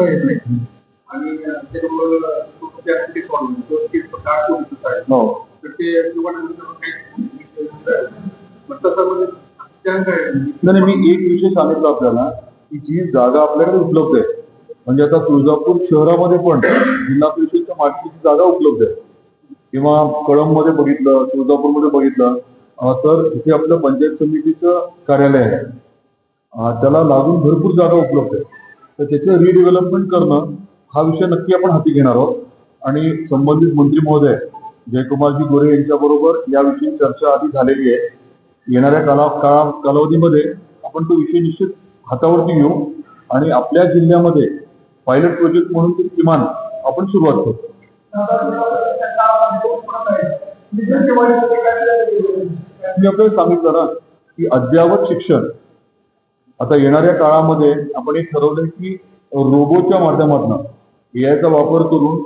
येत नाही आणि त्याच्यामुळे हो तर ते नाही मी एक विषय सांगितला आपल्याला की जी जागा आपल्याकडे उपलब्ध आहे म्हणजे आता तुळजापूर शहरामध्ये पण जिल्हा परिषदच्या मालकीची जागा उपलब्ध आहे किंवा कळंबमध्ये बघितलं तुळजापूरमध्ये बघितलं तर इथे आपलं पंचायत समितीचं कार्यालय आहे त्याला लागून भरपूर जागा उपलब्ध आहे तर त्याचं रिडेव्हलपमेंट करणं हा विषय नक्की आपण हाती घेणार आहोत आणि संबंधित मंत्री महोदय जयकुमारजी गोरे यांच्याबरोबर याविषयी चर्चा आधी झालेली आहे येणाऱ्या कालावधीमध्ये आपण तो विषय निश्चित हातावरती घेऊ आणि आपल्या जिल्ह्यामध्ये पायलट प्रोजेक्ट म्हणून ते किमान आपण सुरुवात करू मी आपल्याला सांगितलं ना की अद्ययावत शिक्षण आता येणाऱ्या काळामध्ये आपण एक ठरवलंय की रोबोटच्या माध्यमातून एआयचा वापर करून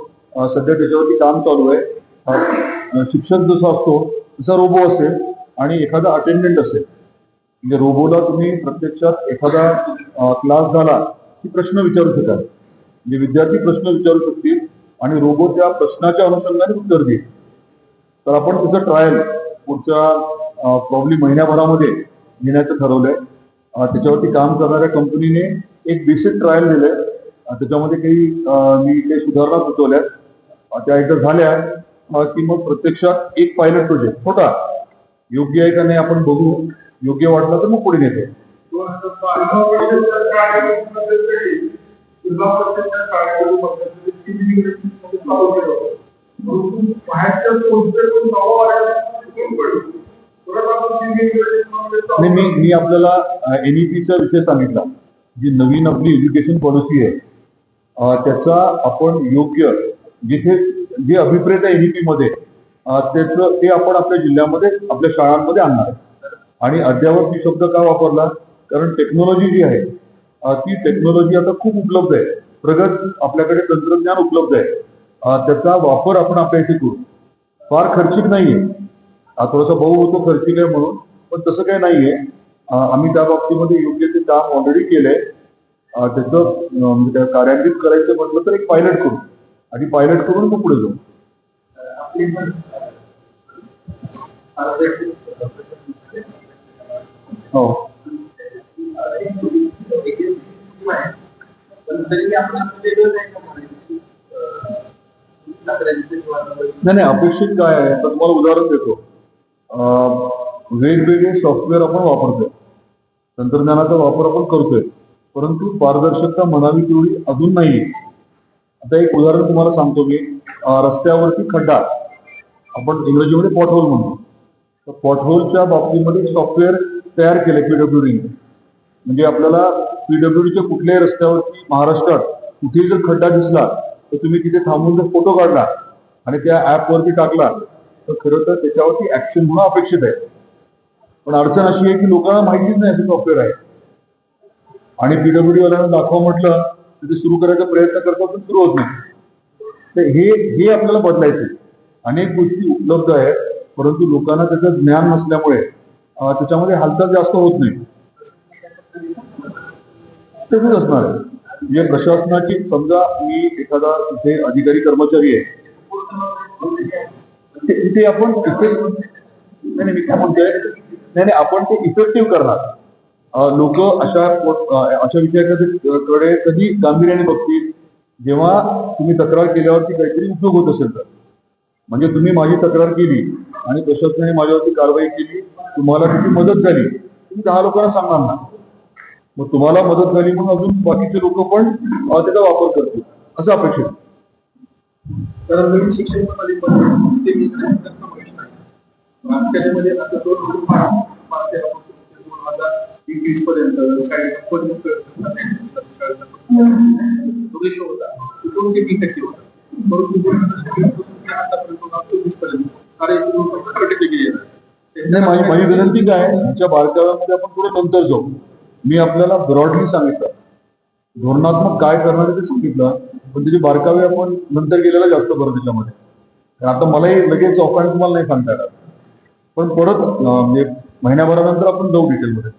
सध्या त्याच्यावरती काम चालू आहे शिक्षक जसा असतो तसा रोबो असेल आणि एखादा अटेंडंट असेल म्हणजे रोबोला तुम्ही प्रत्यक्षात एखादा क्लास झाला की प्रश्न विचारू शकाल म्हणजे विद्यार्थी प्रश्न विचारू शकतील आणि रोबो त्या प्रश्नाच्या अनुषंगाने उत्तर देईल तर आपण त्याचं ट्रायल पुढच्या प्रॉब्ली महिन्याभरामध्ये घेण्याचं ठरवलंय त्याच्यावरती काम करणाऱ्या कंपनीने एक बेसिक ट्रायल दिलंय त्याच्यामध्ये मी काही सुधारणा सुचवल्यात त्या एकदा झाल्या की मग प्रत्यक्षात एक पायलट प्रोजेक्ट छोटा योग्य आहे का नाही आपण बघू योग्य वाटलं तर मग पुढे नेते मी आपल्याला एनईपीचा विषय सांगितला जी नवीन आपली एज्युकेशन पॉलिसी आहे त्याचा आपण योग्य जिथे जे अभिप्रेत आहे एनईपी मध्ये त्याचं ते आपण आपल्या जिल्ह्यामध्ये आपल्या शाळांमध्ये आणणार आहे आणि अद्यावत ही शब्द का वापरला कारण टेक्नॉलॉजी जी आहे ती टेक्नॉलॉजी आता खूप उपलब्ध आहे प्रगत आपल्याकडे तंत्रज्ञान उपलब्ध आहे त्याचा वापर आपण आपल्या इथे करू फार खर्चिक नाहीये थोडासा भाऊ होतो खर्चिक आहे म्हणून पण तसं काही नाहीये आम्ही त्या बाबतीमध्ये योग्य ते काम ऑलरेडी केलंय त्याचं कार्यान्वित करायचं म्हटलं तर एक पायलट करू आणि पायलट करून मग पुढे जाऊ हो नाही अपेक्षित काय आहे तर तुम्हाला उदाहरण देतो वेगवेगळे सॉफ्टवेअर आपण वापरतोय तंत्रज्ञानाचा वापर आपण करतोय परंतु पारदर्शकता म्हणावी तेवढी अजून नाहीये आता एक उदाहरण तुम्हाला सांगतो मी रस्त्यावरती खड्डा आपण इंग्रजीमध्ये पॉटहोल म्हणतो तर पॉटहोलच्या बाबतीमध्ये सॉफ्टवेअर तयार केले पीडब्ल्यूडी म्हणजे आपल्याला पीडब्ल्यूडीच्या कुठल्याही रस्त्यावरती महाराष्ट्रात कुठेही जर खड्डा दिसला तर तुम्ही तिथे थांबून जर फोटो काढला आणि त्या ऍपवरती टाकला तर खरं तर त्याच्यावरती ऍक्शन होणं अपेक्षित आहे पण अडचण अशी आहे की लोकांना माहितीच नाही ते सॉफ्टवेअर आहे आणि पीडब्ल्यूडी वाल्यांना दाखवा म्हटलं तर ते सुरू करायचा प्रयत्न करतात पण सुरू होत नाही तर हे आपल्याला बदलायचं अनेक गोष्टी उपलब्ध आहेत परंतु लोकांना त्याचं ज्ञान नसल्यामुळे त्याच्यामध्ये हालचाल जास्त होत नाही तसंच असणार आहे म्हणजे प्रशासनाची समजा मी एखादा तिथे अधिकारी कर्मचारी आहे तिथे आपण मी काय म्हणतोय नाही आपण ते इफेक्टिव्ह करणार लोक अशा विषयाकडे कधी गांभीर्याने बघतील जेव्हा तुम्ही तक्रार केल्यावरती काहीतरी उपयोग होत असेल तर म्हणजे तुम्ही माझी तक्रार केली आणि प्रशासनाने माझ्यावरती कारवाई केली तुम्हाला त्याची मदत झाली तुम्ही 10 लोकांना सांगणार ना मग तुम्हाला मदत झाली म्हणून अजून बाकीचे लोक पण त्याचा वापर करतील असं अपेक्षित तर नवीन शिक्षण त्याच्यामध्ये आता 2020 पर्यंत माझी विनंती काय ह्याच्या बारकाव्यामध्ये आपण थोडं नंतर जाऊ मी आपल्याला ब्रॉडली सांगितलं धोरणात्मक काय करणार ते सांगितलं पण त्याची बारकावे आपण नंतर गेलेला जास्त बरं त्याच्यामध्ये आता मलाही लगेच ऑफलाईन तुम्हाला नाही सांगता येणार पण परत म्हणजे महिन्याभरानंतर आपण जाऊ डिटेलमध्ये